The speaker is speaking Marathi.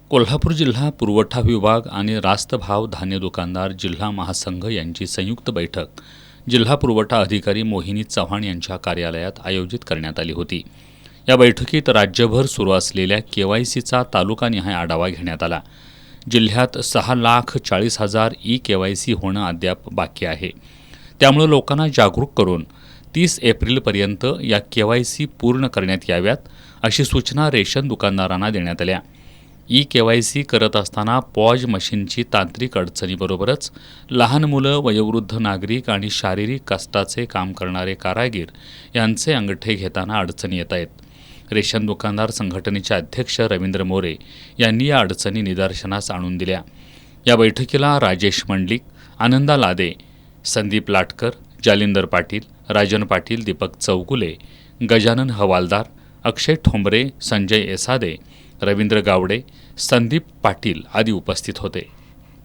कोल्हापूर जिल्हा पुरवठा विभाग आणि रास्त भाव धान्य दुकानदार जिल्हा महासंघ यांची संयुक्त बैठक जिल्हा पुरवठा अधिकारी मोहिनी चव्हाण यांच्या कार्यालयात आयोजित करण्यात आली होती. या बैठकीत राज्यभर सुरू असलेल्या केवायसीचा तालुकानिहाय आढावा घेण्यात आला. जिल्ह्यात 6,40,000 ई-केवायसी होणं अद्याप बाकी आहे. त्यामुळे लोकांना जागरूक करून 30 एप्रिलपर्यंत या केवायसी पूर्ण करण्यात याव्यात, अशी सूचना रेशन दुकानदारांना देण्यात आल्या. ई-केवायसी करत असताना पॉज मशीनची तांत्रिक अडचणीबरोबरच लहान मुलं, वयोवृद्ध नागरिक आणि शारीरिक कष्टाचे काम करणारे कारागीर यांचे अंगठे घेताना अडचणी येत आहेत. रेशन दुकानदार संघटनेचे अध्यक्ष रवींद्र मोरे यांनी या अडचणी निदर्शनास आणून दिल्या. या बैठकीला राजेश मंडलिक, आनंदा लादे, संदीप लाटकर, जालिंदर पाटील, राजन पाटील, दीपक चौगुले, गजानन हवालदार, अक्षय ठोंबरे, संजय एसादे, रवींद्र गावडे, संदीप पाटील आदी उपस्थित होते.